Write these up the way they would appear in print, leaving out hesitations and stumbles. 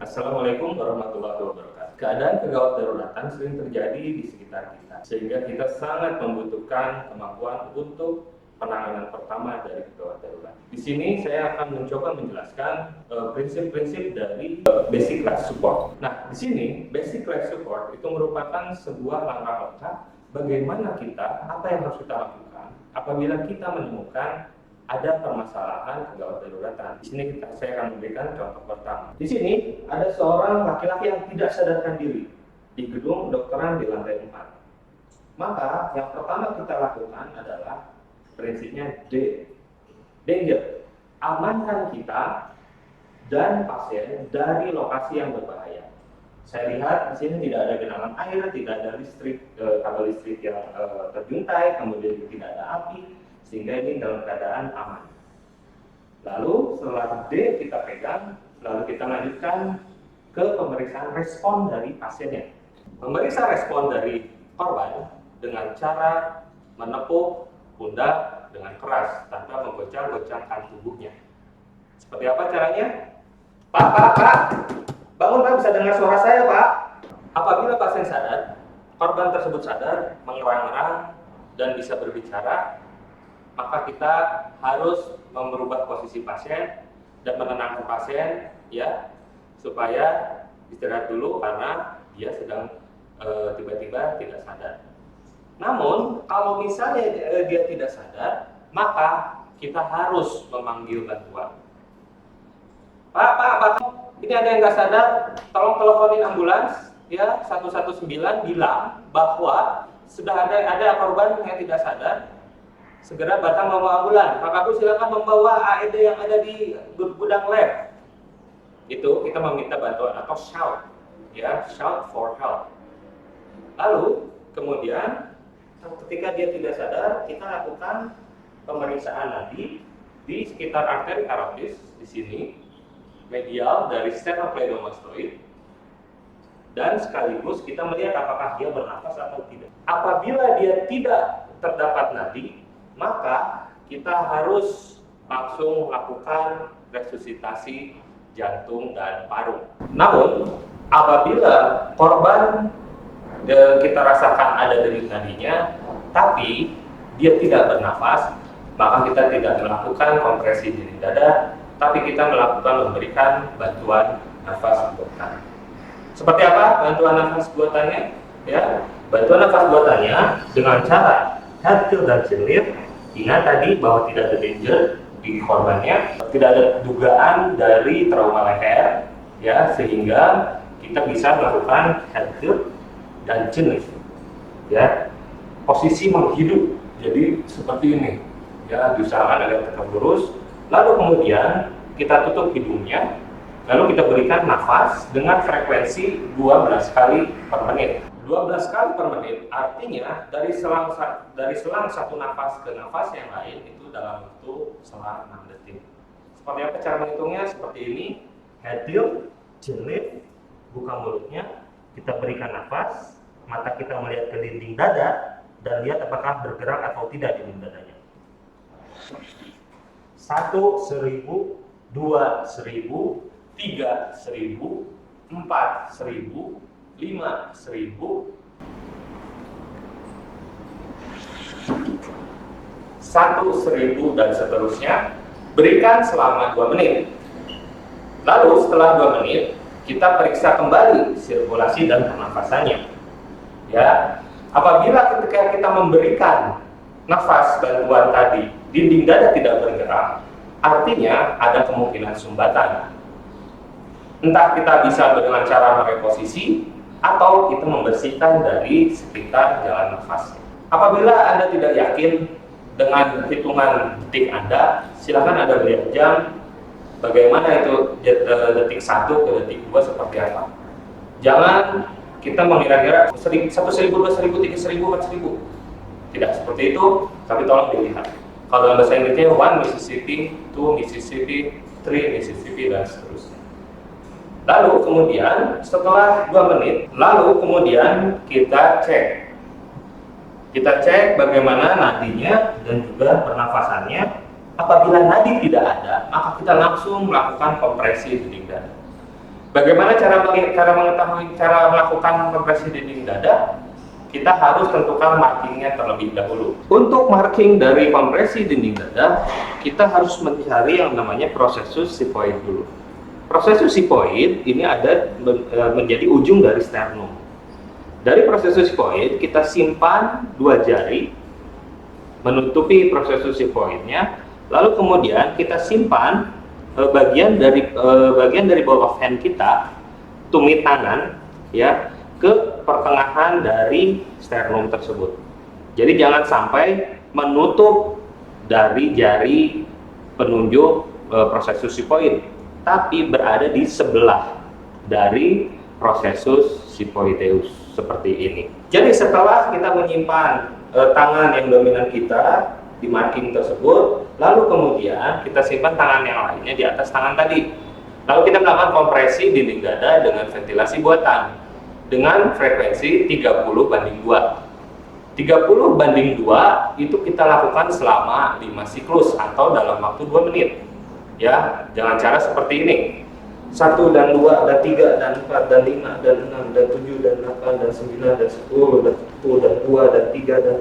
Assalamualaikum warahmatullahi wabarakatuh. Keadaan kegawat daruratan sering terjadi di sekitar kita, sehingga kita sangat membutuhkan kemampuan untuk penanganan pertama dari kegawat darurat. Di sini saya akan mencoba menjelaskan prinsip-prinsip dari basic life support. Nah, di sini basic life support itu merupakan sebuah langkah-langkah bagaimana kita, apa yang harus kita lakukan apabila kita menemukan ada permasalahan kegawat daruratan. Di sini saya akan memberikan contoh pertama. Di sini ada seorang laki-laki yang tidak sadarkan diri di gedung kedokteran di lantai 4. Maka yang pertama kita lakukan adalah prinsipnya danger. Amankan kita dan pasien dari lokasi yang berbahaya. Saya lihat di sini tidak ada genangan air, tidak ada listrik, kabel listrik yang terjuntai, kemudian tidak ada api, sehingga ini dalam keadaan aman. Lalu setelah D kita pegang, lalu kita lanjutkan ke pemeriksaan respon dari pasiennya. Memeriksa respon dari korban dengan cara menepuk pundak dengan keras tanpa menggoncang-goncangkan tubuhnya. Seperti apa caranya? Pak, bangun Pak, bisa dengar suara saya Pak. Apabila pasien sadar, korban tersebut sadar, mengerang-erang dan bisa berbicara, maka kita harus merubah posisi pasien dan menenangkan pasien ya, supaya istirahat dulu karena dia sedang tiba-tiba tidak sadar. Namun kalau misalnya dia tidak sadar, maka kita harus memanggil bantuan. Pak, ini ada yang nggak sadar, tolong teleponin ambulans ya 119, bilang bahwa sudah ada korban yang tidak sadar. Segera datang membawa ambulan. Pak Kabus silakan membawa AED yang ada di gudang lab. Itu kita meminta bantuan atau shout, ya, shout for help. Lalu kemudian ketika dia tidak sadar, kita lakukan pemeriksaan nadi di sekitar arteri karotis di sini, medial dari sternocleidomastoid, dan sekaligus kita melihat apakah dia bernafas atau tidak. Apabila dia tidak terdapat nadi, maka kita harus langsung melakukan resusitasi jantung dan paru. Namun, apabila korban kita rasakan ada denyut nadinya, tapi dia tidak bernafas, maka kita tidak melakukan kompresi dinding dada, tapi kita memberikan bantuan nafas buatan. Seperti apa bantuan nafas buatannya? Ya, bantuan nafas buatannya dengan cara head tilt dan chin lift. Ingat tadi bahwa tidak ada danger di korbannya, tidak ada dugaan dari trauma leher, ya, sehingga kita bisa melakukan head tilt dan chin lift, ya, posisi menghidup, jadi seperti ini, ya, diusahakan agar tetap lurus. Lalu kemudian kita tutup hidungnya, lalu kita berikan nafas dengan frekuensi 12 kali per menit. 12 kali per menit artinya dari selang satu nafas ke nafas yang lain itu dalam waktu selang 6 detik. Seperti apa cara menghitungnya? Seperti ini, head tilt, chin lift, buka mulutnya, kita berikan nafas, mata kita melihat ke dinding dada dan lihat apakah bergerak atau tidak dinding dadanya. 1, 1000, 2, 1000, 3, 1000, 4, 1000, 5, 1000, 1.000 dan seterusnya. Berikan selama 2 menit. Lalu setelah 2 menit kita periksa kembali sirkulasi dan pernafasannya. Ya, apabila ketika kita memberikan nafas bantuan tadi dinding dada tidak bergerak, artinya ada kemungkinan sumbatan. Entah kita bisa dengan cara mereposisi atau kita membersihkan dari sekitar jalan nafas. Apabila Anda tidak yakin dengan hitungan detik Anda, silakan Anda melihat jam, bagaimana itu detik 1 ke detik 2 seperti apa. Jangan kita mengira-ngira 1.000, 2.000, 3.000, 4.000. Tidak seperti itu, tapi tolong dilihat. Kalau dalam bahasa Inggrisnya 1 Mississippi, 2 Mississippi, 3 Mississippi, dan seterusnya. Lalu kemudian setelah 2 menit, lalu kemudian kita cek. Kita cek bagaimana nadinya dan juga pernafasannya. Apabila nadi tidak ada, maka kita langsung melakukan kompresi dinding dada. Bagaimana cara mengetahui cara melakukan kompresi dinding dada? Kita harus tentukan markingnya terlebih dahulu. Untuk marking dari kompresi dinding dada, kita harus mencari yang namanya prosesus sifoid dulu. Prosesus sifoid ini ada menjadi ujung dari sternum. Dari prosesus sifoid kita simpan 2 jari menutupi prosesus sifoidnya, lalu kemudian kita simpan bagian dari bawah hand kita, tumit tangan, ya, ke pertengahan dari sternum tersebut. Jadi jangan sampai menutup dari jari penunjuk prosesus sifoid, tapi berada di sebelah dari prosesus sifoideus seperti ini. Jadi setelah kita menyimpan tangan yang dominan kita di marking tersebut, lalu kemudian kita simpan tangan yang lainnya di atas tangan tadi. Lalu kita melakukan kompresi dinding dada dengan ventilasi buatan dengan frekuensi 30/2. 30/2 itu kita lakukan selama 5 siklus atau dalam waktu 2 menit. Ya, dengan cara seperti ini. 1 dan 2 dan 3 dan 4 dan 5 dan 6 dan 7 dan 8 dan 9 dan 10 dan 10 dan 2 dan 3 dan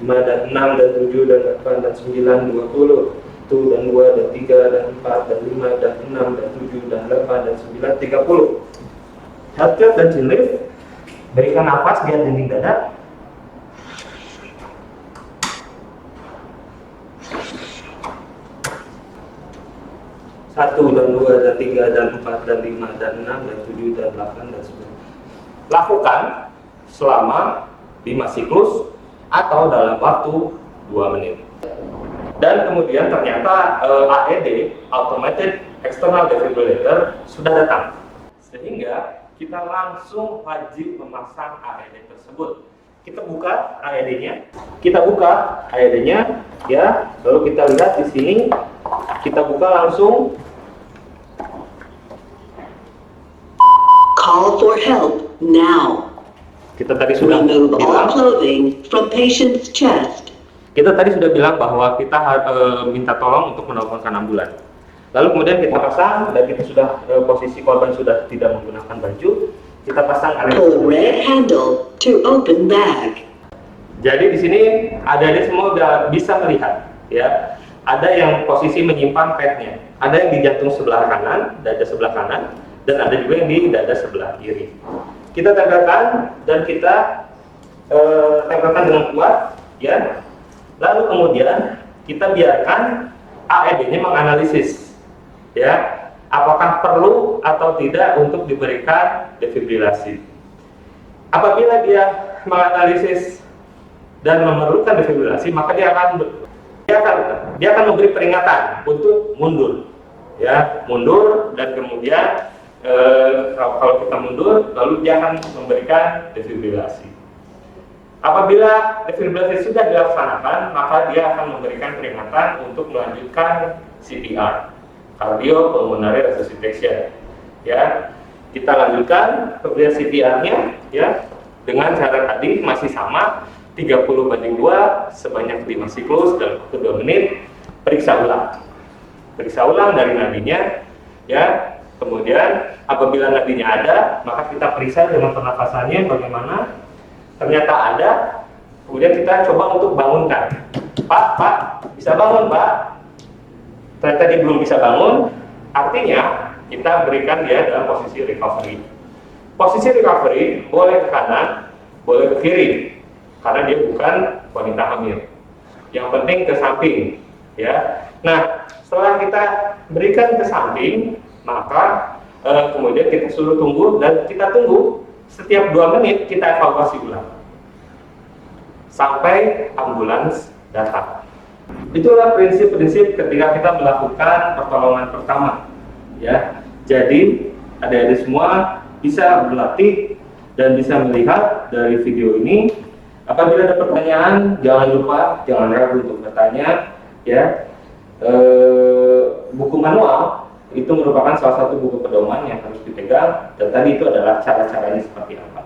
5 dan 6 dan 7 dan 8 dan 9 20 1 dan 2 dan 3 dan 4 dan 5 dan 6 dan 7 dan 8 dan 9 30. Headcap dan chin lift. Berikan nafas di dinding dada. Satu dan 2 dan 3 dan 4 dan 5 dan 6 dan 7 dan 8 dan 9. Lakukan selama 5 siklus atau dalam waktu 2 menit. Dan kemudian ternyata AED, Automated External Defibrillator, sudah datang. Sehingga kita langsung wajib memasang AED tersebut. Kita buka AED-nya. Ya. Lalu kita lihat di sini. Kita buka langsung. Call for help now. Kita tadi sudah Remove all bilang. clothing from patient's chest. Kita tadi sudah bilang bahwa kita minta tolong untuk menelponkan ambulan. Lalu kemudian kita pasang dan kita sudah posisi korban sudah tidak menggunakan baju. Kita pasang Pull red handle to open bag. Jadi di sini adik-adik semua udah bisa melihat, ya. Ada yang posisi menyimpan padnya. Ada yang di jantung sebelah kanan, dada sebelah kanan, dan ada juga yang di dada sebelah kiri. Kita tempelkan dan kita tempelkan dengan kuat, ya. Lalu kemudian kita biarkan AED-nya menganalisis, ya, apakah perlu atau tidak untuk diberikan defibrilasi. Apabila dia menganalisis dan memerlukan defibrilasi, maka dia akan memberi peringatan untuk mundur, ya, mundur, dan kemudian kalau kita mundur, lalu dia akan memberikan defibrilasi. Apabila defibrilasi sudah dilaksanakan, maka dia akan memberikan peringatan untuk melanjutkan CPR, cardiopulmonary resuscitation. Ya, kita lanjutkan kemudian CPR-nya, ya, dengan cara tadi masih sama 30/2 sebanyak 5 siklus dalam waktu 2 menit. Periksa ulang dari nadinya, ya. Kemudian apabila nadinya ada, maka kita periksa dengan pernafasannya bagaimana. Ternyata ada, kemudian kita coba untuk bangunkan. Pak, bisa bangun, Pak? Ternyata dia belum bisa bangun, artinya kita berikan dia dalam posisi recovery. Posisi recovery boleh ke kanan, boleh ke kiri, karena dia bukan wanita hamil. Yang penting ke samping, ya. Nah, setelah kita berikan ke samping, maka kemudian kita suruh tunggu, dan kita tunggu setiap 2 menit kita evaluasi ulang sampai ambulans datang. Itulah prinsip-prinsip ketika kita melakukan pertolongan pertama, ya. Jadi adik-adik semua bisa berlatih dan bisa melihat dari video ini. Apabila ada pertanyaan, jangan ragu untuk bertanya, ya. Buku manual itu merupakan salah satu buku pedoman yang harus dipegang, dan tadi itu adalah cara-caranya seperti apa.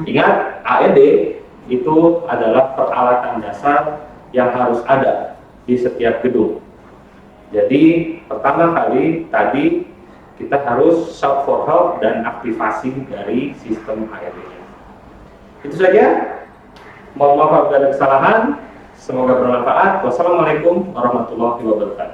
Ingat, AED itu adalah peralatan dasar yang harus ada di setiap gedung. Jadi pertama kali tadi kita harus shout for help dan aktivasi dari sistem ARD. Itu saja. Mohon maaf apabila ada kesalahan. Semoga bermanfaat. Wassalamualaikum warahmatullahi wabarakatuh.